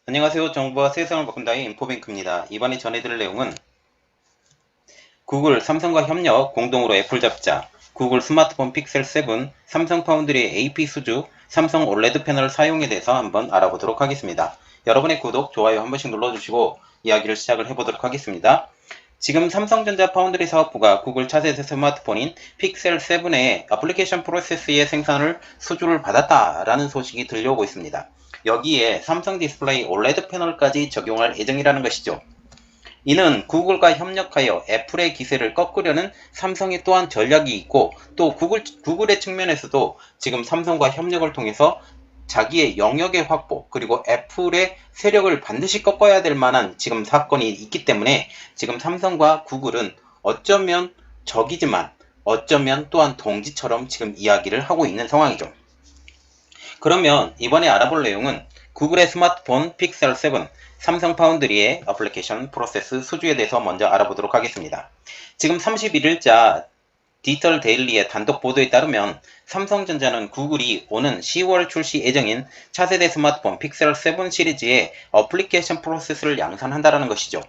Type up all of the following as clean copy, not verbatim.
안녕하세요. 정보와 세상을 바꾼다의 인포뱅크입니다. 이번에 전해드릴 내용은 구글, 삼성과 협력, 공동으로 애플 잡자, 구글 스마트폰 픽셀 7, 삼성 파운드리의 AP 수주, 삼성 올레드 패널 사용에 대해서 한번 알아보도록 하겠습니다. 여러분의 구독, 좋아요 한 번씩 눌러주시고 이야기를 시작을 해보도록 하겠습니다. 지금 삼성전자 파운드리 사업부가 구글 차세대 스마트폰인 픽셀 7의 애플리케이션 프로세스의 생산을 수주를 받았다라는 소식이 들려오고 있습니다. 여기에 삼성 디스플레이 올레드 패널까지 적용할 예정이라는 것이죠. 이는 구글과 협력하여 애플의 기세를 꺾으려는 삼성의 또한 전략이 있고, 또 구글의 측면에서도 지금 삼성과 협력을 통해서 자기의 영역의 확보, 그리고 애플의 세력을 반드시 꺾어야 될 만한 지금 사건이 있기 때문에 지금 삼성과 구글은 어쩌면 적이지만 어쩌면 또한 동지처럼 지금 이야기를 하고 있는 상황이죠. 그러면 이번에 알아볼 내용은 구글의 스마트폰 픽셀 7, 삼성 파운드리의 애플리케이션 프로세스 수주에 대해서 먼저 알아보도록 하겠습니다. 지금 31일자 디지털 데일리의 단독 보도에 따르면 삼성전자는 구글이 오는 10월 출시 예정인 차세대 스마트폰 픽셀 7 시리즈의 애플리케이션 프로세스를 양산한다는 것이죠.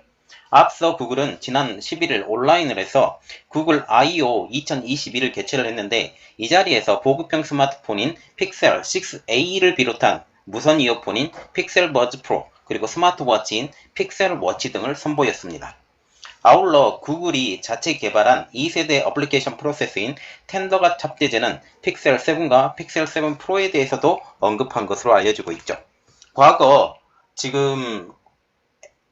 앞서 구글은 지난 11일 온라인을 해서 구글 I/O 2021을 개최를 했는데, 이 자리에서 보급형 스마트폰인 픽셀 6a를 비롯한 무선 이어폰인 픽셀 버즈 프로, 그리고 스마트워치인 픽셀 워치 등을 선보였습니다. 아울러 구글이 자체 개발한 2세대 애플리케이션 프로세스인 텐더가 탑재되는 픽셀 7과 픽셀 7 프로에 대해서도 언급한 것으로 알려지고 있죠. 과거 지금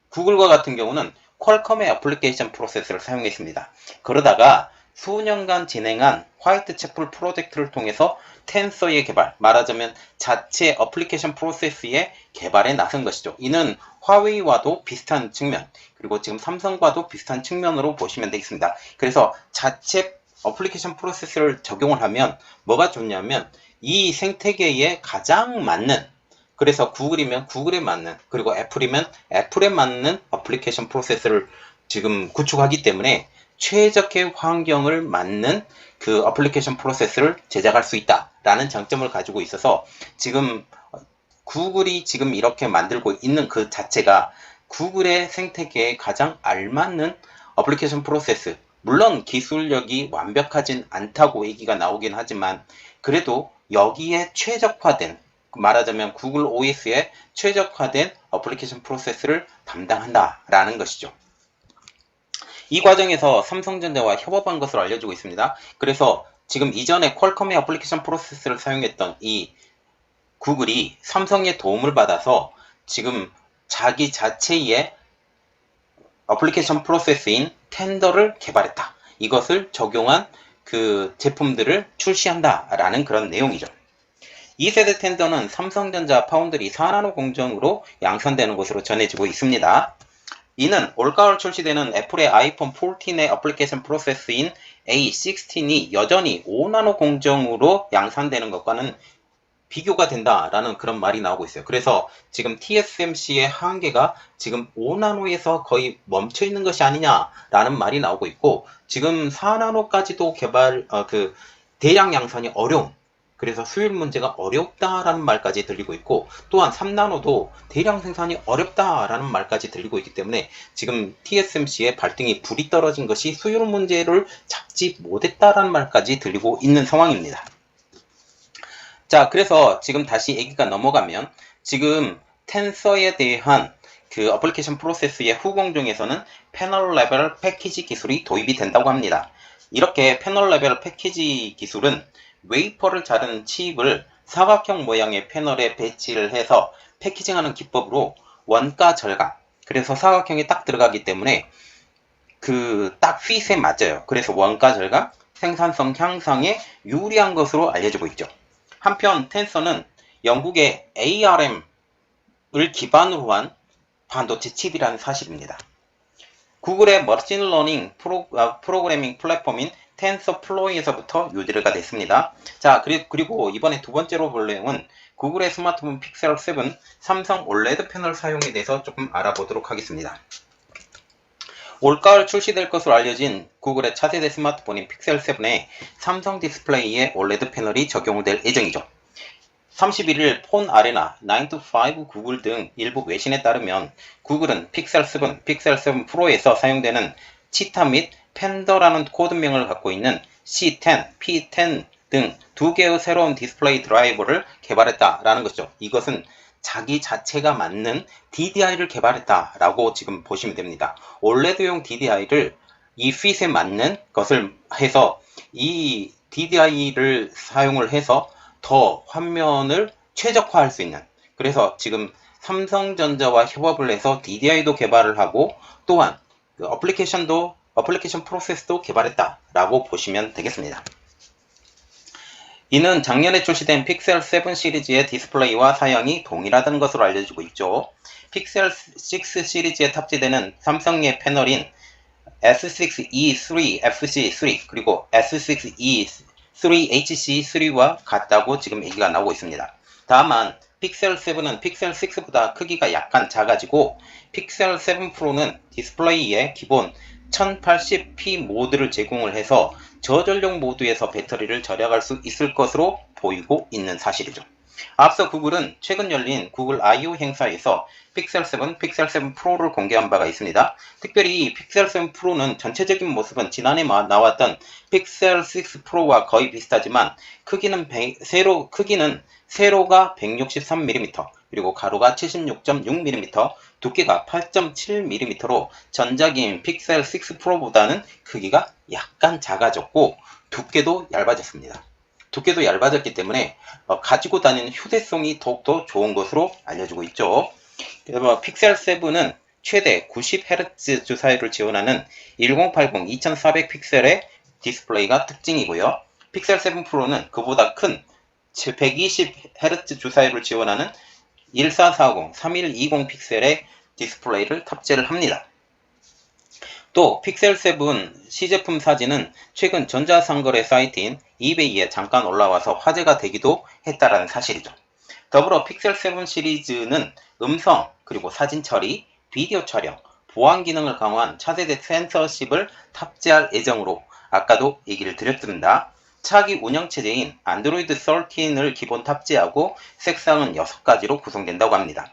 구글과 같은 경우는 퀄컴의 애플리케이션 프로세스를 사용했습니다. 그러다가 수년간 진행한 화이트 채플 프로젝트를 통해서 텐서의 개발, 말하자면 자체 애플리케이션 프로세스의 개발에 나선 것이죠. 이는 화웨이와도 비슷한 측면, 그리고 지금 삼성과도 비슷한 측면으로 보시면 되겠습니다. 그래서 자체 애플리케이션 프로세스를 적용을 하면 뭐가 좋냐면 이 생태계에 가장 맞는, 그래서 구글이면 구글에 맞는, 그리고 애플이면 애플에 맞는 애플리케이션 프로세스를 지금 구축하기 때문에 최적의 환경을 맞는 그 애플리케이션 프로세스를 제작할 수 있다라는 장점을 가지고 있어서 지금 구글이 지금 이렇게 만들고 있는 그 자체가 구글의 생태계에 가장 알맞는 애플리케이션 프로세스, 물론 기술력이 완벽하진 않다고 얘기가 나오긴 하지만 그래도 여기에 최적화된, 말하자면 구글 OS에 최적화된 애플리케이션 프로세스를 담당한다라는 것이죠. 이 과정에서 삼성전자와 협업한 것으로 알려지고 있습니다. 그래서 지금 이전에 퀄컴의 애플리케이션 프로세스를 사용했던 이 구글이 삼성의 도움을 받아서 지금 자기 자체의 애플리케이션 프로세스인 텐더를 개발했다. 이것을 적용한 그 제품들을 출시한다라는 그런 내용이죠. 2세대 텐더는 삼성전자 파운드리 4나노 공정으로 양산되는 것으로 전해지고 있습니다. 이는 올가을 출시되는 애플의 아이폰 14의 애플리케이션 프로세스인 A16이 여전히 5나노 공정으로 양산되는 것과는 비교가 된다라는 그런 말이 나오고 있어요. 그래서 지금 TSMC의 한계가 지금 5나노에서 거의 멈춰 있는 것이 아니냐라는 말이 나오고 있고, 지금 4나노까지도 대량 양산이 어려운, 그래서 수율 문제가 어렵다라는 말까지 들리고 있고, 또한 3나노도 대량 생산이 어렵다라는 말까지 들리고 있기 때문에 지금 TSMC의 발등에 불이 떨어진 것이 수율 문제를 잡지 못했다라는 말까지 들리고 있는 상황입니다. 자, 그래서 지금 다시 얘기가 넘어가면 지금 텐서에 대한 그 애플리케이션 프로세스의 후공정에서는 패널 레벨 패키지 기술이 도입이 된다고 합니다. 이렇게 패널 레벨 패키지 기술은 웨이퍼를 자른 칩을 사각형 모양의 패널에 배치를 해서 패키징하는 기법으로 원가 절감, 그래서 사각형이 딱 들어가기 때문에 그 딱 핏에 맞아요. 그래서 원가 절감, 생산성 향상에 유리한 것으로 알려지고 있죠. 한편 텐서는 영국의 ARM을 기반으로 한 반도체 칩이라는 사실입니다. 구글의 머신러닝 프로그래밍 플랫폼인 텐서플로이에서부터 유지가 됐습니다. 자, 그리고 이번에 두 번째로 볼 내용은 구글의 스마트폰 픽셀 7 삼성 올레드 패널 사용에 대해서 조금 알아보도록 하겠습니다. 올가을 출시될 것으로 알려진 구글의 차세대 스마트폰인 픽셀 7에 삼성 디스플레이의 올레드 패널이 적용될 예정이죠. 31일 폰 아레나, 9to5 구글 등 일부 외신에 따르면 구글은 픽셀 7, 픽셀 7 프로에서 사용되는 치타 및 팬더라는 코드명을 갖고 있는 C10, P10 등 두 개의 새로운 디스플레이 드라이버를 개발했다라는 것이죠. 이것은 자기 자체가 맞는 DDI를 개발했다라고 지금 보시면 됩니다. OLED용 DDI를 이 핏에 맞는 것을 해서 이 DDI를 사용을 해서 더 화면을 최적화할 수 있는, 그래서 지금 삼성전자와 협업을 해서 DDI도 개발을 하고 또한 그 어플리케이션 프로세스도 개발했다라고 보시면 되겠습니다. 이는 작년에 출시된 픽셀 7 시리즈의 디스플레이와 사양이 동일하다는 것으로 알려지고 있죠. 픽셀 6 시리즈에 탑재되는 삼성의 패널인 S6E3FC3 그리고 S6E3HC3와 같다고 지금 얘기가 나오고 있습니다. 다만 픽셀 7은 픽셀 6보다 크기가 약간 작아지고 픽셀 7 프로는 디스플레이에 기본 1080p 모드를 제공을 해서 저전력 모드에서 배터리를 절약할 수 있을 것으로 보이고 있는 사실이죠. 앞서 구글은 최근 열린 구글 I/O 행사에서 픽셀 7, 픽셀 7 프로를 공개한 바가 있습니다. 특별히 픽셀 7 프로는 전체적인 모습은 지난해 나왔던 픽셀 6 프로와 거의 비슷하지만 크기는 세로가 163mm, 그리고 가로가 76.6mm, 두께가 8.7mm로 전작인 픽셀 6 프로보다는 크기가 약간 작아졌고 두께도 얇아졌습니다. 두께도 얇아졌기 때문에 가지고 다니는 휴대성이 더욱더 좋은 것으로 알려지고 있죠. 픽셀 7은 최대 90Hz 주사율을 지원하는 1080 2400 픽셀의 디스플레이가 특징이고요. 픽셀 7 프로는 그보다 큰 120Hz 주사율을 지원하는 1440 3120 픽셀의 디스플레이를 탑재를 합니다. 또 픽셀 7 시제품 사진은 최근 전자상거래 사이트인 이베이에 잠깐 올라와서 화제가 되기도 했다라는 사실이죠. 더불어 픽셀 7 시리즈는 음성, 그리고 사진 처리, 비디오 촬영, 보안 기능을 강화한 차세대 센서십을 탑재할 예정으로 아까도 얘기를 드렸습니다. 차기 운영체제인 안드로이드 13을 기본 탑재하고 색상은 6가지로 구성된다고 합니다.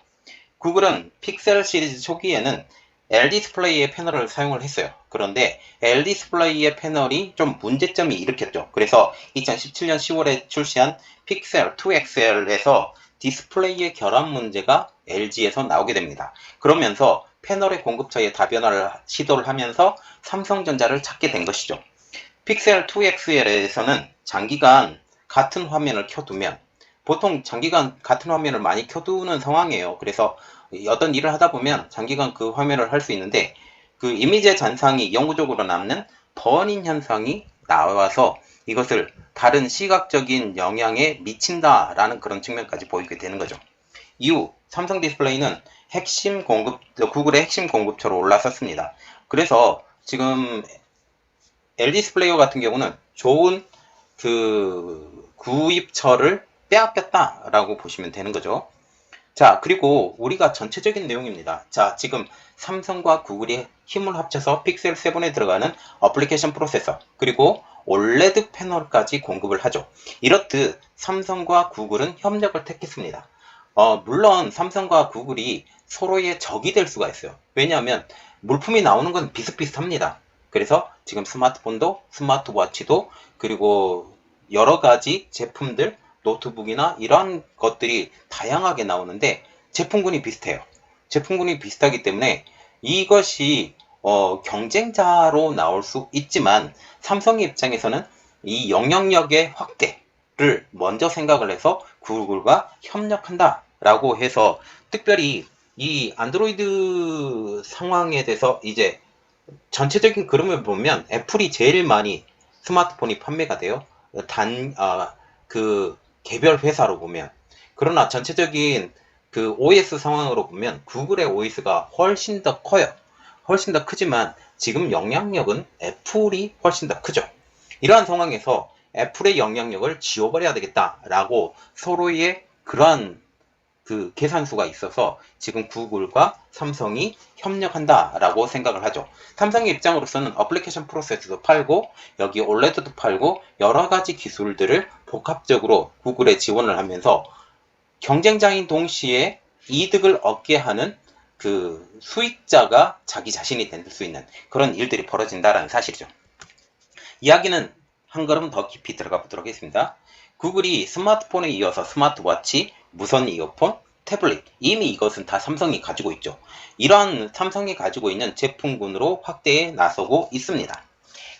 구글은 픽셀 시리즈 초기에는 LD스플레이의 패널을 사용을 했어요. 그런데 LD스플레이의 패널이 좀 문제점이 일으켰죠. 그래서 2017년 10월에 출시한 픽셀 2XL에서 디스플레이의 결함 문제가 LG에서 나오게 됩니다. 그러면서 패널의 공급처에 다변화를 시도를 하면서 삼성전자를 찾게 된 것이죠. 픽셀 2XL에서는 장기간 같은 화면을 켜두면, 보통 장기간 같은 화면을 많이 켜두는 상황이에요. 그래서 어떤 일을 하다 보면 장기간 그 화면을 할 수 있는데 그 이미지의 잔상이 영구적으로 남는 버닝 현상이 나와서 이것을 다른 시각적인 영향에 미친다라는 그런 측면까지 보이게 되는 거죠. 이후 삼성 디스플레이는 구글의 핵심 공급처로 올라섰습니다. 그래서 지금 LD스플레이어 같은 경우는 좋은 그 구입처를 빼앗겼다라고 보시면 되는 거죠. 자, 그리고 우리가 전체적인 내용입니다. 자, 지금 삼성과 구글이 힘을 합쳐서 픽셀 7에 들어가는 어플리케이션 프로세서, 그리고 OLED 패널까지 공급을 하죠. 이렇듯 삼성과 구글은 협력을 택했습니다. 물론 삼성과 구글이 서로의 적이 될 수가 있어요. 왜냐하면 물품이 나오는 건 비슷비슷합니다. 그래서 지금 스마트폰도 스마트워치도 그리고 여러 가지 제품들, 노트북이나 이런 것들이 다양하게 나오는데 제품군이 비슷해요. 제품군이 비슷하기 때문에 이것이 경쟁자로 나올 수 있지만 삼성의 입장에서는 이 영향력의 확대를 먼저 생각을 해서 구글과 협력한다라고 해서 특별히 이 안드로이드 상황에 대해서 이제 전체적인 그림을 보면 애플이 제일 많이 스마트폰이 판매가 돼요. 그 개별 회사로 보면. 그러나 전체적인 그 OS 상황으로 보면 구글의 OS가 훨씬 더 커요. 훨씬 더 크지만 지금 영향력은 애플이 훨씬 더 크죠. 이러한 상황에서 애플의 영향력을 지워버려야 되겠다라고 서로의 그러한 그 계산수가 있어서 지금 구글과 삼성이 협력한다라고 생각을 하죠. 삼성의 입장으로서는 어플리케이션 프로세스도 팔고 여기 OLED도 팔고 여러 가지 기술들을 복합적으로 구글에 지원을 하면서 경쟁자인 동시에 이득을 얻게 하는 그 수익자가 자기 자신이 될 수 있는 그런 일들이 벌어진다는 사실이죠. 이야기는 한 걸음 더 깊이 들어가 보도록 하겠습니다. 구글이 스마트폰에 이어서 스마트워치, 무선 이어폰, 태블릿, 이미 이것은 다 삼성이 가지고 있죠. 이러한 삼성이 가지고 있는 제품군으로 확대에 나서고 있습니다.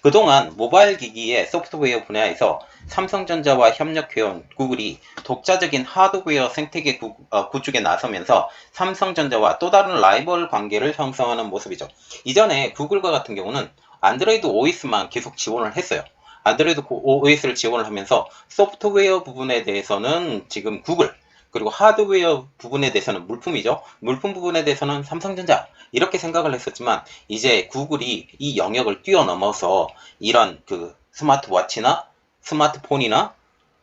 그동안 모바일 기기의 소프트웨어 분야에서 삼성전자와 협력해온 구글이 독자적인 하드웨어 생태계 구축에 나서면서 삼성전자와 또 다른 라이벌 관계를 형성하는 모습이죠. 이전에 구글과 같은 경우는 안드로이드 OS만 계속 지원을 했어요. 안드로이드 OS를 지원을 하면서 소프트웨어 부분에 대해서는 지금 구글, 그리고 하드웨어 부분에 대해서는 물품이죠. 물품 부분에 대해서는 삼성전자 이렇게 생각을 했었지만 이제 구글이 이 영역을 뛰어넘어서 이런 그 스마트워치나 스마트폰이나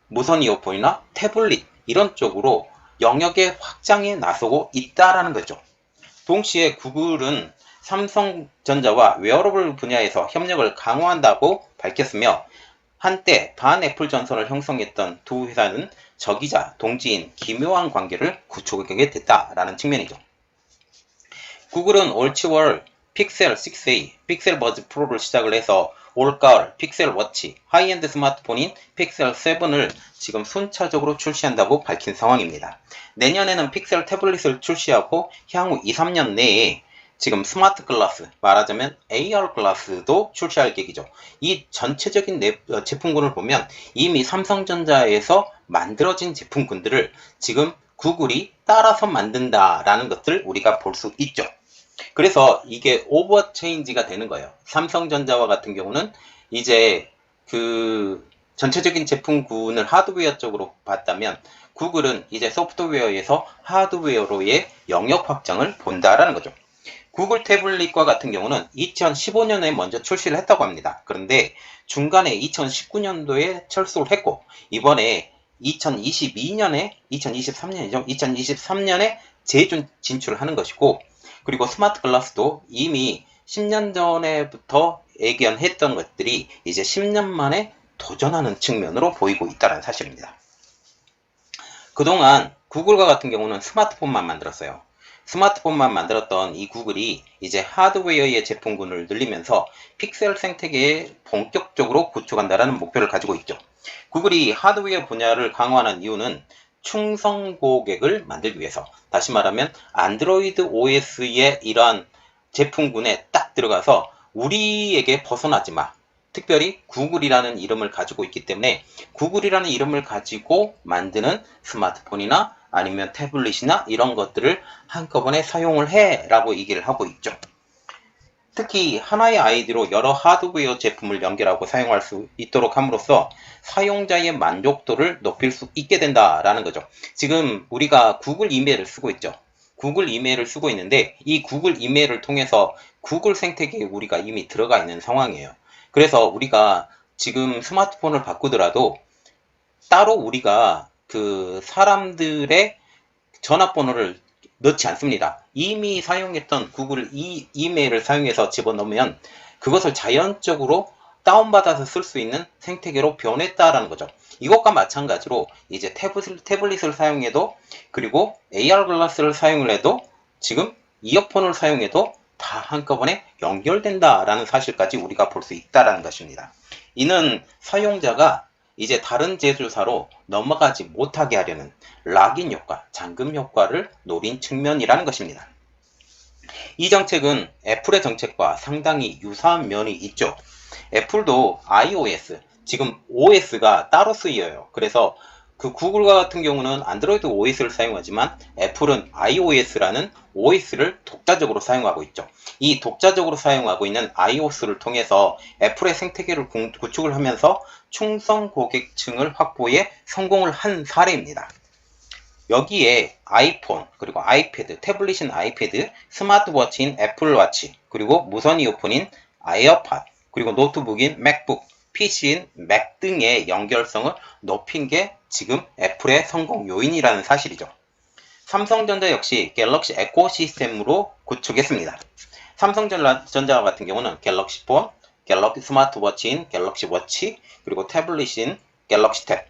무선 이어폰이나 태블릿 이런 쪽으로 영역의 확장에 나서고 있다라는 거죠. 동시에 구글은 삼성전자와 웨어러블 분야에서 협력을 강화한다고 밝혔으며 한때 반애플 전선을 형성했던 두 회사는 적이자 동지인 기묘한 관계를 구축하게 됐다라는 측면이죠. 구글은 올 7월 픽셀 6a, 픽셀 버즈 프로를 시작을 해서 올가을 픽셀 워치, 하이엔드 스마트폰인 픽셀 7을 지금 순차적으로 출시한다고 밝힌 상황입니다. 내년에는 픽셀 태블릿을 출시하고 향후 2, 3년 내에 지금 스마트 글라스, 말하자면 AR 글라스도 출시할 계획이죠. 이 전체적인 제품군을 보면 이미 삼성전자에서 만들어진 제품군들을 지금 구글이 따라서 만든다라는 것들 우리가 볼 수 있죠. 그래서 이게 오버체인지가 되는 거예요. 삼성전자와 같은 경우는 이제 그 전체적인 제품군을 하드웨어 쪽으로 봤다면 구글은 이제 소프트웨어에서 하드웨어로의 영역 확장을 본다라는 거죠. 구글 태블릿과 같은 경우는 2015년에 먼저 출시를 했다고 합니다. 그런데 중간에 2019년도에 철수를 했고 이번에 2023년이죠. 2023년에 재준 진출을 하는 것이고 그리고 스마트 글라스도 이미 10년 전에부터 예견했던 것들이 이제 10년 만에 도전하는 측면으로 보이고 있다는 사실입니다. 그동안 구글과 같은 경우는 스마트폰만 만들었어요. 스마트폰만 만들었던 이 구글이 이제 하드웨어의 제품군을 늘리면서 픽셀 생태계에 본격적으로 구축한다는 목표를 가지고 있죠. 구글이 하드웨어 분야를 강화하는 이유는 충성 고객을 만들기 위해서, 다시 말하면 안드로이드 OS의 이러한 제품군에 딱 들어가서 우리에게 벗어나지 마. 특별히 구글이라는 이름을 가지고 있기 때문에 구글이라는 이름을 가지고 만드는 스마트폰이나 아니면 태블릿이나 이런 것들을 한꺼번에 사용을 해 라고 얘기를 하고 있죠. 특히 하나의 아이디로 여러 하드웨어 제품을 연결하고 사용할 수 있도록 함으로써 사용자의 만족도를 높일 수 있게 된다라는 거죠. 지금 우리가 구글 이메일을 쓰고 있죠. 구글 이메일을 쓰고 있는데 이 구글 이메일을 통해서 구글 생태계에 우리가 이미 들어가 있는 상황이에요. 그래서 우리가 지금 스마트폰을 바꾸더라도 따로 우리가 그 사람들의 전화번호를 넣지 않습니다. 이미 사용했던 구글 이메일을 사용해서 집어넣으면 그것을 자연적으로 다운받아서 쓸 수 있는 생태계로 변했다라는 거죠. 이것과 마찬가지로 이제 태블릿을 사용해도 그리고 AR 글라스를 사용을 해도 지금 이어폰을 사용해도 다 한꺼번에 연결된다라는 사실까지 우리가 볼 수 있다라는 것입니다. 이는 사용자가 이제 다른 제조사로 넘어가지 못하게 하려는 락인 효과, 잠금 효과를 노린 측면이라는 것입니다. 이 정책은 애플의 정책과 상당히 유사한 면이 있죠. 애플도 iOS, 지금 OS가 따로 쓰여요. 그래서 그 구글과 같은 경우는 안드로이드 OS를 사용하지만 애플은 iOS라는 OS를 독자적으로 사용하고 있죠. 이 독자적으로 사용하고 있는 iOS를 통해서 애플의 생태계를 구축을 하면서 충성 고객층을 확보에 성공을 한 사례입니다. 여기에 아이폰, 그리고 아이패드, 태블릿인 아이패드, 스마트워치인 애플워치, 그리고 무선 이어폰인 에어팟, 그리고 노트북인 맥북, PC인 맥 등의 연결성을 높인 게 지금 애플의 성공 요인이라는 사실이죠. 삼성전자 역시 갤럭시 에코시스템으로 구축했습니다. 삼성전자와 같은 경우는 갤럭시 폰, 갤럭시 스마트워치인 갤럭시 워치, 그리고 태블릿인 갤럭시 탭,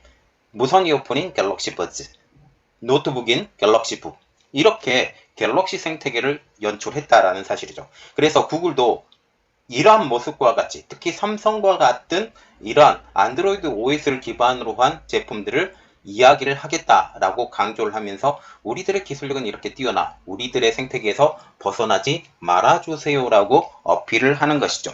무선 이어폰인 갤럭시 버즈, 노트북인 갤럭시 북, 이렇게 갤럭시 생태계를 연출했다라는 사실이죠. 그래서 구글도 이러한 모습과 같이, 특히 삼성과 같은 이러한 안드로이드 OS를 기반으로 한 제품들을 이야기를 하겠다라고 강조를 하면서 우리들의 기술력은 이렇게 뛰어나 우리들의 생태계에서 벗어나지 말아주세요라고 어필을 하는 것이죠.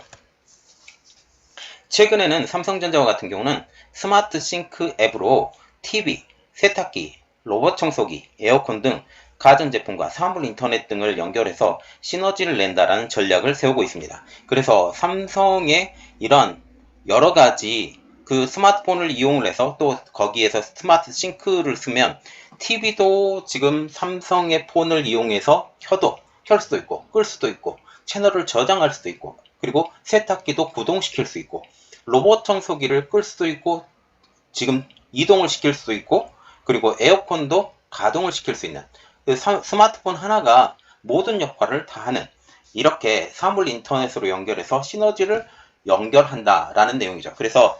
최근에는 삼성전자와 같은 경우는 스마트 싱크 앱으로 TV, 세탁기, 로봇 청소기, 에어컨 등 가전제품과 사물 인터넷 등을 연결해서 시너지를 낸다라는 전략을 세우고 있습니다. 그래서 삼성의 이런 여러 가지 그 스마트폰을 이용을 해서 또 거기에서 스마트 싱크를 쓰면 TV도 지금 삼성의 폰을 이용해서 켤 수도 있고 끌 수도 있고 채널을 저장할 수도 있고, 그리고 세탁기도 구동시킬 수 있고 로봇 청소기를 끌 수도 있고 지금 이동을 시킬 수도 있고, 그리고 에어컨도 가동을 시킬 수 있는 스마트폰 하나가 모든 역할을 다 하는, 이렇게 사물 인터넷으로 연결해서 시너지를 연결한다라는 내용이죠. 그래서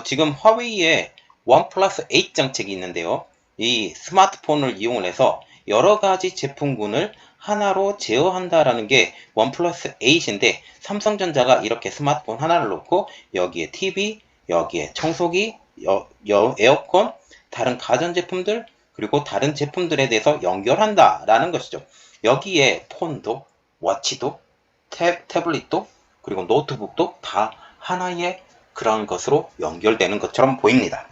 지금 화웨이의 원 플러스 8 정책이 있는데요. 이 스마트폰을 이용을 해서 여러 가지 제품군을 하나로 제어한다라는 게 원 플러스 8인데, 삼성전자가 이렇게 스마트폰 하나를 놓고 여기에 TV, 여기에 청소기, 에어컨, 다른 가전제품들, 그리고 다른 제품들에 대해서 연결한다라는 것이죠. 여기에 폰도, 워치도, 태블릿도, 그리고 노트북도 다 하나의 그런 것으로 연결되는 것처럼 보입니다.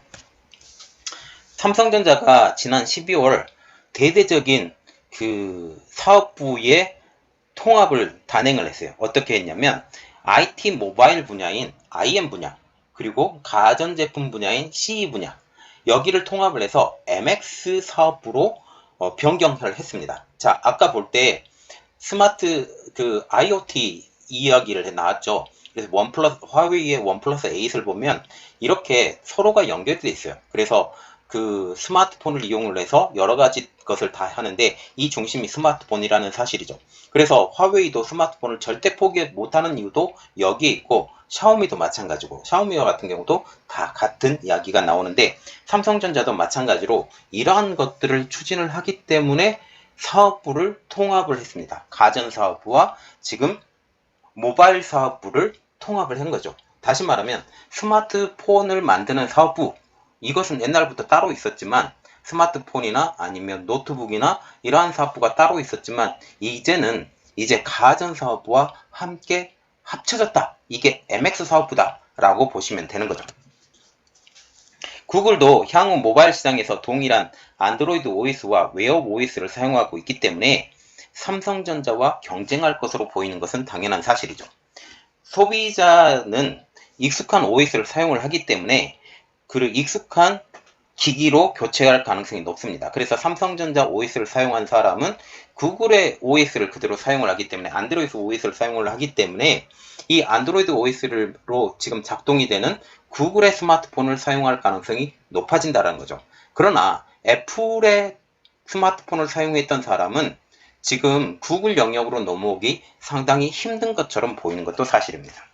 삼성전자가 지난 12월 대대적인 그 사업부의 통합을 단행을 했어요. 어떻게 했냐면 IT 모바일 분야인 IM 분야, 그리고 가전제품 분야인 CE 분야, 여기를 통합을 해서 MX 사업부로 변경을 했습니다. 자, 아까 볼 때 스마트 그 IoT 이야기를 나왔죠. 그래서 화웨이의 원 플러스 8을 보면 이렇게 서로가 연결되어 있어요. 그래서 그 스마트폰을 이용을 해서 여러 가지 것을 다 하는데 이 중심이 스마트폰이라는 사실이죠. 그래서 화웨이도 스마트폰을 절대 포기 못하는 이유도 여기에 있고, 샤오미도 마찬가지고, 샤오미와 같은 경우도 다 같은 이야기가 나오는데 삼성전자도 마찬가지로 이러한 것들을 추진을 하기 때문에 사업부를 통합을 했습니다. 가전사업부와 지금 모바일 사업부를 통합을 한 거죠. 다시 말하면 스마트폰을 만드는 사업부, 이것은 옛날부터 따로 있었지만, 스마트폰이나 아니면 노트북이나 이러한 사업부가 따로 있었지만 이제 가전사업부와 함께 합쳐졌다. 이게 MX 사업부다 라고 보시면 되는 거죠. 구글도 향후 모바일 시장에서 동일한 안드로이드 OS와 웨어 OS를 사용하고 있기 때문에 삼성전자와 경쟁할 것으로 보이는 것은 당연한 사실이죠. 소비자는 익숙한 OS를 사용을 하기 때문에 그 익숙한 기기로 교체할 가능성이 높습니다. 그래서 삼성전자 OS를 사용한 사람은 구글의 OS를 그대로 사용을 하기 때문에, 안드로이드 OS를 사용을 하기 때문에 이 안드로이드 OS로 지금 작동이 되는 구글의 스마트폰을 사용할 가능성이 높아진다는 거죠. 그러나 애플의 스마트폰을 사용했던 사람은 지금 구글 영역으로 넘어오기 상당히 힘든 것처럼 보이는 것도 사실입니다.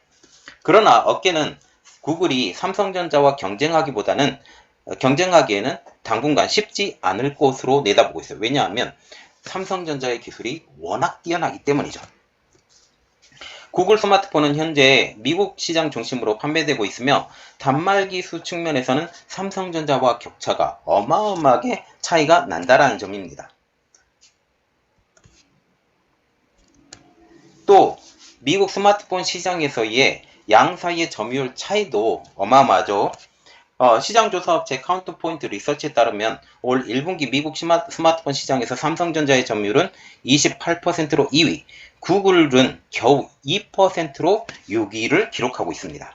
그러나 어깨는 구글이 삼성전자와 경쟁하기에는 당분간 쉽지 않을 것으로 내다보고 있어요. 왜냐하면 삼성전자의 기술이 워낙 뛰어나기 때문이죠. 구글 스마트폰은 현재 미국 시장 중심으로 판매되고 있으며 단말기수 측면에서는 삼성전자와 격차가 어마어마하게 차이가 난다라는 점입니다. 또 미국 스마트폰 시장에서의 양 사이의 점유율 차이도 어마어마하죠. 시장조사업체 카운트포인트 리서치에 따르면 올 1분기 미국 스마트폰 시장에서 삼성전자의 점유율은 28%로 2위, 구글은 겨우 2%로 6위를 기록하고 있습니다.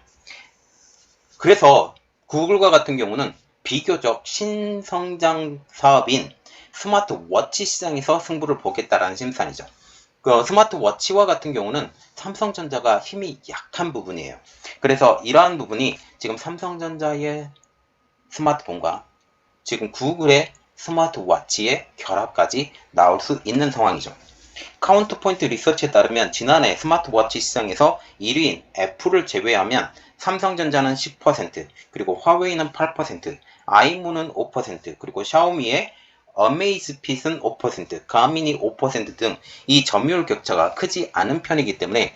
그래서 구글과 같은 경우는 비교적 신성장 사업인 스마트워치 시장에서 승부를 보겠다라는 심산이죠. 스마트워치와 같은 경우는 삼성전자가 힘이 약한 부분이에요. 그래서 이러한 부분이 지금 삼성전자의 스마트폰과 지금 구글의 스마트워치의 결합까지 나올 수 있는 상황이죠. 카운트포인트 리서치에 따르면 지난해 스마트워치 시장에서 1위인 애플을 제외하면 삼성전자는 10%, 그리고 화웨이는 8%, 아이무는 5%, 그리고 샤오미의 어메이즈핏은 5%, 가민이 5% 등 이 점유율 격차가 크지 않은 편이기 때문에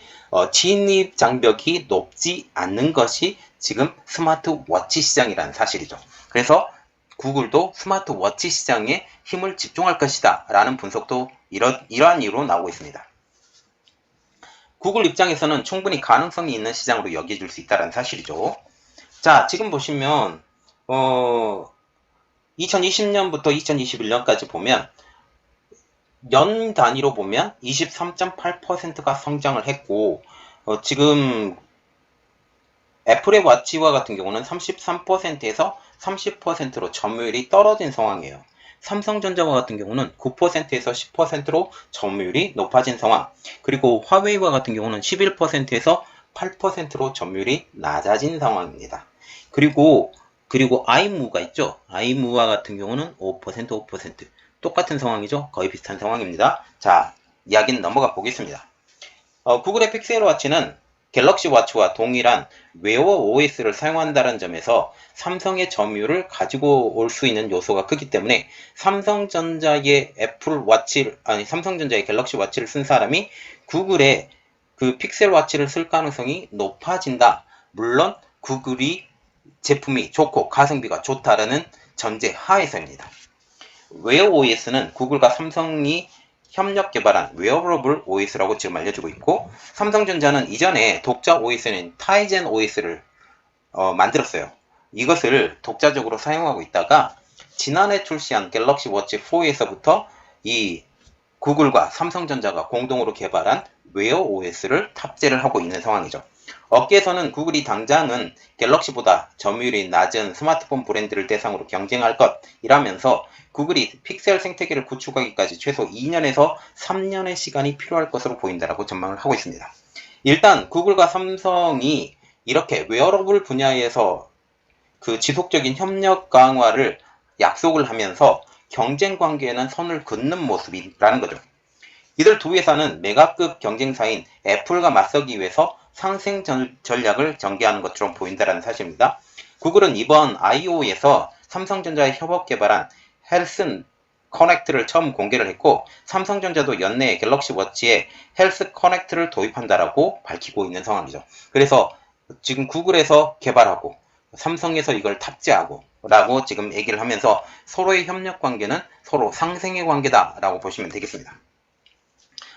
진입 장벽이 높지 않는 것이 지금 스마트워치 시장이라는 사실이죠. 그래서 구글도 스마트워치 시장에 힘을 집중할 것이다 라는 분석도 이러한 이유로 나오고 있습니다. 구글 입장에서는 충분히 가능성이 있는 시장으로 여겨질 수 있다는 사실이죠. 자, 지금 보시면 2020년부터 2021년까지 보면 연 단위로 보면 23.8%가 성장을 했고 지금 애플의 워치와 같은 경우는 33%에서 30%로 점유율이 떨어진 상황이에요. 삼성전자와 같은 경우는 9%에서 10%로 점유율이 높아진 상황. 그리고 화웨이와 같은 경우는 11%에서 8%로 점유율이 낮아진 상황입니다. 그리고 아이무가 있죠. 아이무와 같은 경우는 5%, 5%. 똑같은 상황이죠. 거의 비슷한 상황입니다. 자, 이야기는 넘어가 보겠습니다. 구글의 픽셀워치는 갤럭시 워치와 동일한 웨어 OS를 사용한다는 점에서 삼성의 점유율을 가지고 올 수 있는 요소가 크기 때문에 삼성전자의 삼성전자의 갤럭시 워치를 쓴 사람이 구글의 그 픽셀 워치를 쓸 가능성이 높아진다. 물론 구글이 제품이 좋고 가성비가 좋다라는 전제 하에서입니다. 웨어 OS는 구글과 삼성이 협력 개발한 웨어러블 OS라고 지금 알려주고 있고, 삼성전자는 이전에 독자 OS인 타이젠 OS를 만들었어요. 이것을 독자적으로 사용하고 있다가 지난해 출시한 갤럭시 워치 4에서부터 이 구글과 삼성전자가 공동으로 개발한 웨어 OS를 탑재를 하고 있는 상황이죠. 업계에서는 구글이 당장은 갤럭시보다 점유율이 낮은 스마트폰 브랜드를 대상으로 경쟁할 것이라면서 구글이 픽셀 생태계를 구축하기까지 최소 2년에서 3년의 시간이 필요할 것으로 보인다라고 전망을 하고 있습니다. 일단 구글과 삼성이 이렇게 웨어러블 분야에서 그 지속적인 협력 강화를 약속을 하면서 경쟁 관계에는 선을 긋는 모습이라는 거죠. 이들 두 회사는 메가급 경쟁사인 애플과 맞서기 위해서 상생 전략을 전개하는 것처럼 보인다는 사실입니다. 구글은 이번 I/O에서 삼성전자의 협업 개발한 헬스 커넥트를 처음 공개를 했고, 삼성전자도 연내에 갤럭시 워치에 헬스 커넥트를 도입한다라고 밝히고 있는 상황이죠. 그래서 지금 구글에서 개발하고 삼성에서 이걸 탑재하고 라고 지금 얘기를 하면서 서로의 협력 관계는 서로 상생의 관계다라고 보시면 되겠습니다.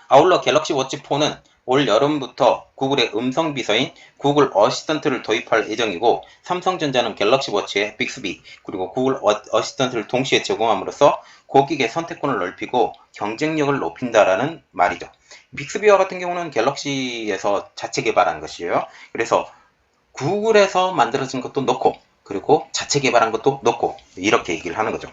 아울러 갤럭시 워치 4는 올 여름부터 구글의 음성 비서인 구글 어시스턴트를 도입할 예정이고, 삼성전자는 갤럭시 워치에 빅스비 그리고 구글 어시스턴트를 동시에 제공함으로써 고객의 선택권을 넓히고 경쟁력을 높인다라는 말이죠. 빅스비와 같은 경우는 갤럭시에서 자체 개발한 것이에요. 그래서 구글에서 만들어진 것도 넣고 그리고 자체 개발한 것도 넣고 이렇게 얘기를 하는 거죠.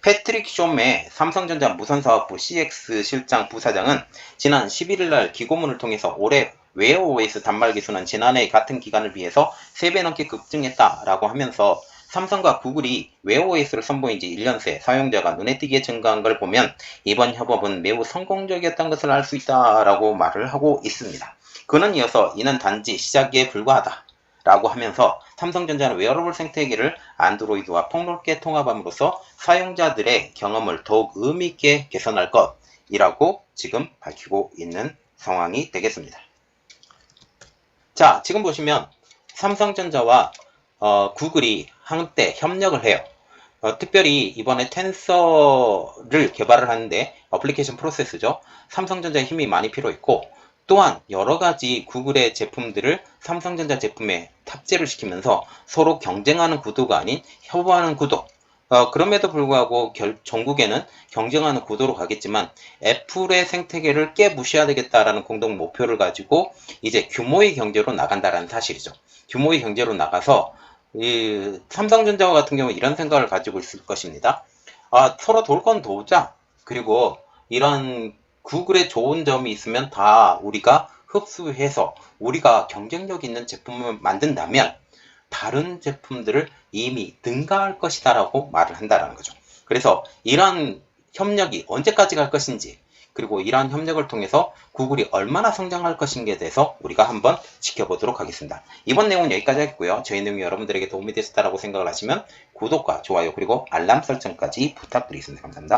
패트릭 쇼메 삼성전자 무선사업부 CX 실장 부사장은 지난 11일날 기고문을 통해서 올해 웨어 OS 단말기 수는 지난해 같은 기간을 비해서 3배 넘게 급증했다라고 하면서 삼성과 구글이 웨어 OS를 선보인 지 1년 새 사용자가 눈에 띄게 증가한 걸 보면 이번 협업은 매우 성공적이었던 것을 알 수 있다라고 말을 하고 있습니다. 그는 이어서 이는 단지 시작에 불과하다 라고 하면서 삼성전자는 웨어러블 생태계를 안드로이드와 폭넓게 통합함으로써 사용자들의 경험을 더욱 의미있게 개선할 것이라고 지금 밝히고 있는 상황이 되겠습니다. 자, 지금 보시면 삼성전자와 구글이 한때 협력을 해요. 특별히 이번에 텐서를 개발을 하는데 어플리케이션 프로세스죠. 삼성전자의 힘이 많이 필요했고, 또한 여러가지 구글의 제품들을 삼성전자 제품에 탑재를 시키면서 서로 경쟁하는 구도가 아닌 협업하는 구도. 그럼에도 불구하고 전국에는 경쟁하는 구도로 가겠지만 애플의 생태계를 깨부셔야 되겠다라는 공동 목표를 가지고 이제 규모의 경제로 나간다라는 사실이죠. 규모의 경제로 나가서 이 삼성전자와 같은 경우 이런 생각을 가지고 있을 것입니다. 서로 돌 건 도우자. 그리고 이런 구글에 좋은 점이 있으면 다 우리가 흡수해서 우리가 경쟁력 있는 제품을 만든다면 다른 제품들을 이미 능가할 것이다 라고 말을 한다는 거죠. 그래서 이런 협력이 언제까지 갈 것인지, 그리고 이러한 협력을 통해서 구글이 얼마나 성장할 것인지에 대해서 우리가 한번 지켜보도록 하겠습니다. 이번 내용은 여기까지 하겠고요. 저희 내용이 여러분들에게 도움이 되셨다고 생각을 하시면 구독과 좋아요 그리고 알람 설정까지 부탁드리겠습니다. 감사합니다.